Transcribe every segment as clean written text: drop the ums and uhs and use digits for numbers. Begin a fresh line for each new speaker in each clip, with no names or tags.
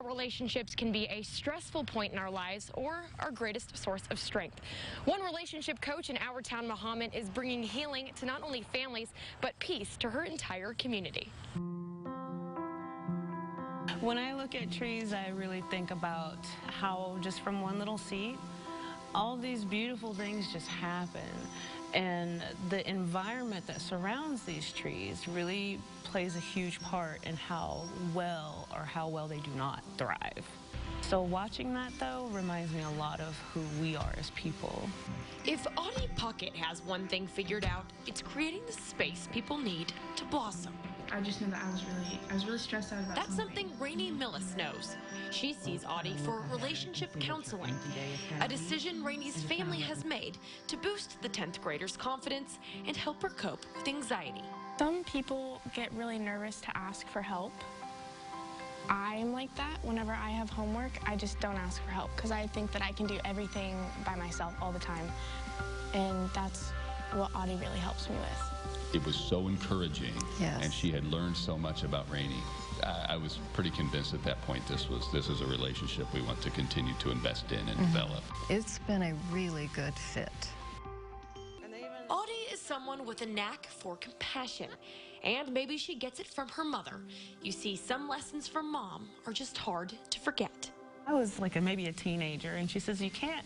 Relationships can be a stressful point in our lives or our greatest source of strength. One relationship coach in our town, Muhammad, is bringing healing to not only families, but peace to her entire community.
When I look at trees, I really think about how just from one little seed, all these beautiful things just happen. And the environment that surrounds these trees really plays a huge part in how well they do not thrive. So watching that, though, reminds me a lot of who we are as people.
If Audie Puckett has one thing figured out, it's creating the space people need to blossom.
I just know that I was really stressed out about
That's something Rainey Millis knows. She sees Audie for relationship counseling, a decision Rainey's family has made to boost the 10th grader's confidence and help her cope with anxiety.
Some people get really nervous to ask for help. I'm like that. Whenever I have homework, I just don't ask for help because I think that I can do everything by myself all the time. And that's what Audie really helps me with.
It was so encouraging,
yes.
And she had learned so much about Rainey. I was pretty convinced at that point this is a relationship we want to continue to invest in and develop.
It's been a really good fit.
Audie is someone with a knack for compassion, and maybe she gets it from her mother. You see, some lessons from mom are just hard to forget.
I was like maybe a teenager, and she says, you can't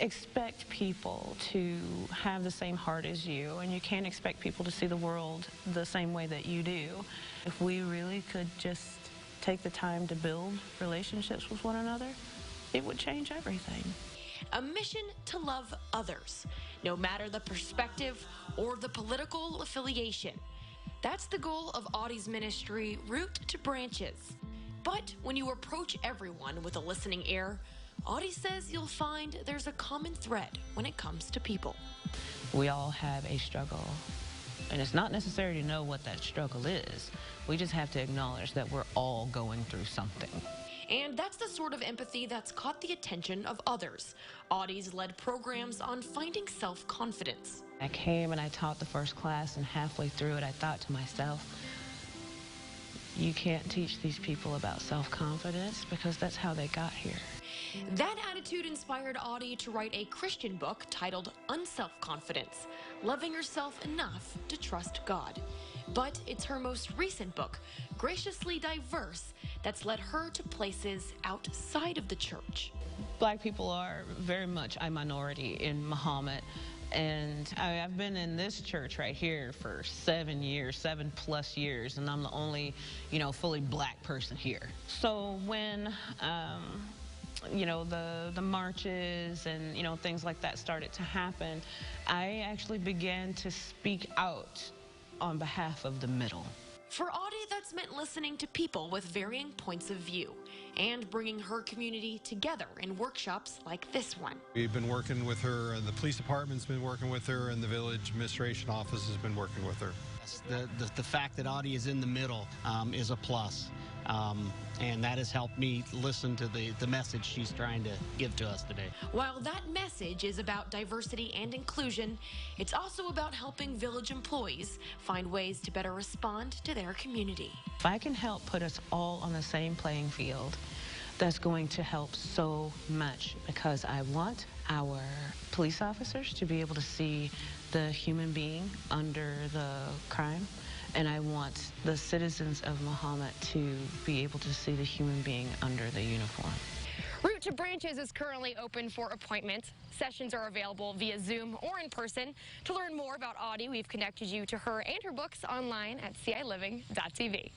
expect people to have the same heart as you, and you can't expect people to see the world the same way that you do. If we really could just take the time to build relationships with one another, it would change everything.
A mission to love others, no matter the perspective or the political affiliation. That's the goal of Audie's ministry, Root to Branches. But when you approach everyone with a listening ear, Audie says you'll find there's a common thread when it comes to people.
We all have a struggle, and it's not necessary to know what that struggle is. We just have to acknowledge that we're all going through something.
And that's the sort of empathy that's caught the attention of others. Audie's led programs on finding self-confidence.
I came and I taught the first class, and halfway through it, I thought to myself, you can't teach these people about self-confidence because that's how they got here.
That attitude inspired Audie to write a Christian book titled Unselfconfidence, Loving Yourself Enough to Trust God. But it's her most recent book, Graciously Diverse, that's led her to places outside of the church.
Black people are very much a minority in Muhammad. And I've been in this church right here for 7 years, 7+ years, and I'm the only, fully black person here. So when, the marches and, things like that started to happen, I actually began to speak out on behalf of the middle.
For Audie, that's meant listening to people with varying points of view and bringing her community together in workshops like this one.
We've been working with her, and the police department's been working with her, and the village administration office has been working with her.
The fact that Audie is in the middle is a plus, and that has helped me listen to the message she's trying to give to us today.
While that message is about diversity and inclusion, it's also about helping village employees find ways to better respond to their community.
If I can help put us all on the same playing field, that's going to help so much, because I want our police officers to be able to see the human being under the crime, and I want the citizens of Muhammad to be able to see the human being under the uniform.
Root to Branches is currently open for appointments. Sessions are available via Zoom or in person. To learn more about Audie, we've connected you to her and her books online at ciliving.tv.